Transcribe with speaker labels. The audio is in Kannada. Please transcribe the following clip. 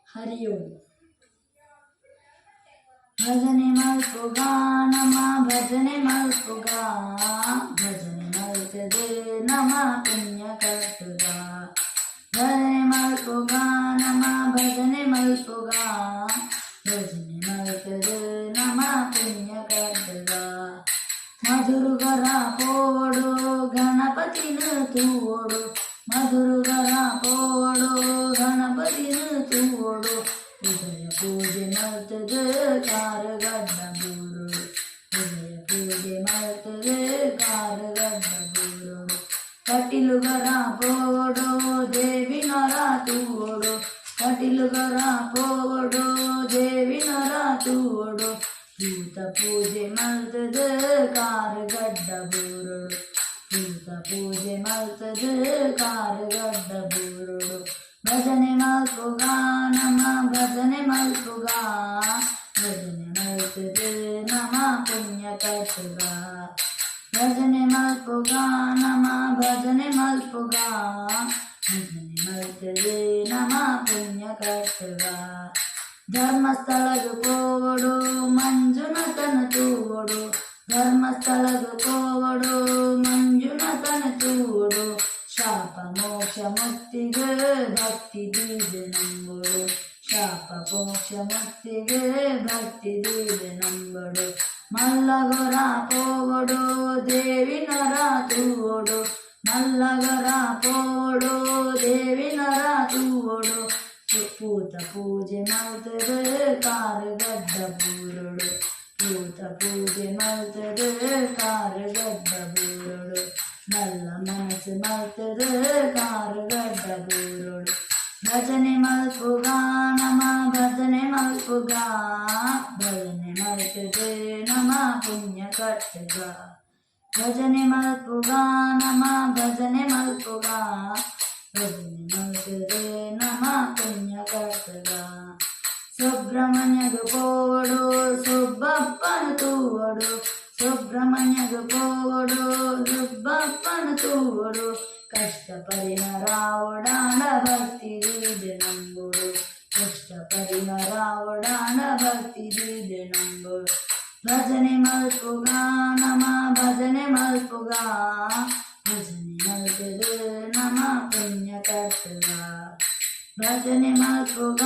Speaker 1: ಹರಿ ಓಂ. ಭಜನೆ ಮಲ್ಪುಗ ನಮ ಭಜನೆ ಮಲ್ಪುಗ, ಭಜನೆ ಮಲ್ತದೆ ನಮ ಪುಣ್ಯ ಕಟ್ಟುಗ. ಭಜನೆ ಮಲ್ಪುಗ ನಮ ಭಜನೆ ಮಲ್ಪುಗ, ಭಜನೆ ಮಲ್ತದೆ ನಮ ಪುಣ್ಯ ಕಟ್ಟುಗ. ಮಧುರುಗರ ಪೋಡು ಗಣಪತಿನ ತೂಡು, ಮಧುರುಗರ ಪೋಡು ಗಣಪತಿನ ತೂಡು. ಉದಯ ಪೂಜೆ ಮಲ್ತದೆ ಕಾರಗಡ್ಡ ಬೂರು, ಉದಯ ಪೂಜೆ ಮಲ್ತದೆ ಕಾರಗಡ್ಡ ಬೂರು. ಕಟಿಲುಗರ ಪೋಡು ದೇವಿನರ ತೂಡು, ಕಟಿಲುಗರ ಪೋಡು ದೇವಿನರ ತೂಡು. ಭೂತ ಪೂಜೆ ಮಲ್ತದೆ ಕಾರಗಡ್ಡ ಬೂರು, ಭೂತ ಪೂಜೆ ಮಲ್ತದೆ ಕಾರಗಡ್ಡ ಬೂರು. ಭಜನೆ ಮಲ್ಪುಗ ನಮ ಭಜನೆ ಮಲ್ಪುಗ, ಭಜನೆ ಮಲ್ತದೆ ನಮ ಪುಣ್ಯ ಕಟ್ಟುಗ. ಭಜನೆ ಮಲ್ಪುಗ ನಮ ಭಜನೆ ಮಲ್ಪುಗ, ಭಜನೆ ಮಲ್ತದೆ ನಮ ಪುಣ್ಯ ಕಟ್ಟುಗ. ಧರ್ಮಸ್ಥಳದ ಪೋಡು ಮಂಜುನಾಥನ ತೂಡು, ಧರ್ಮಸ್ಥಳದ ಪೋಡು ಮಂಜುನಾಥನ ತೂಡು. ಶಾಪ ಮೋಕ್ಷ ಮುಕ್ತಿಗೆ ಭಕ್ತಿ ದೀದೆ ನಂಬುಡು, ಶಾಪ ಮೋಕ್ಷ ಮುಕ್ತಿಗೆ ಭಕ್ತಿ ದೀದೆ ನಂಬುಡು. ಮಲ್ಲಗರ ಪೋಡು ದೇವಿನರ ತೂಡು, ಮಲ್ಲಗರ ಪೋಡು ದೇವಿನರ ತೂಡು. ಪೂತ ಪೂಜೆ ಮಲ್ತದೆ ಕಾರಗಡ್ಡ ಬೂರುಡು, ಪೂತ ಪೂಜೆ ಮಲ್ತದೆ ಕಾರಗಡ್ಡ ಬೂರುಡು. ನಲ್ಲ ಮನಸ್ಸು ಮಲ್ತದೆ ಕಾರಗಡ್ಡ ಬೂರುಡು. ಭಜನೆ ಮಲ್ಪುಗ ನಮ ಭಜನೆ ಮಲ್ಪುಗ, ಭಜನೆ ಮಲ್ತದೆ ನಮ ಪುಣ್ಯ ಕಟ್ಟುಗ. ಭಜನೆ ಮಲ್ಪುಗ ನಮ ಭಜನೆ ಮಲ್ಪುಗ, ಭಜನೆ ಮಲ್ತದೆ ನಮ ಪುಣ್ಯ ಕಟ್ಟುಗ. ಸುಬ್ರಹ್ಮಣ್ಯಗ ಪೋಡು ಸುಬ್ಬಪ್ಪನ ತೂವಡು, ಸುಬ್ರಹ್ಮಣ್ಯಗ ಪೋಡು ಸುಬ್ಬಪ್ಪನ ತೂವಡು. ಕಷ್ಟ ಪರಿಹಾರ ಒಡಾಣ ಭಕ್ತಿ ದೀದೆ ನಂಬುಡು, ಕಷ್ಟ ಪರಿಹಾರ ಒಡಾಣ ಭಕ್ತಿ ದೀದೆ ನಂಬುಡು. ಭಜನೆ ಮಲ್ಪುಗ ನಮ ಭಜನೆ ಮಲ್ಪುಗ, ಭಜನೆ ಮಲ್ತದೆ ನಮ ಪುಣ್ಯ ಕಟ್ಟುಗ. ಭಜನೆ ಮಲ್ಪುಗ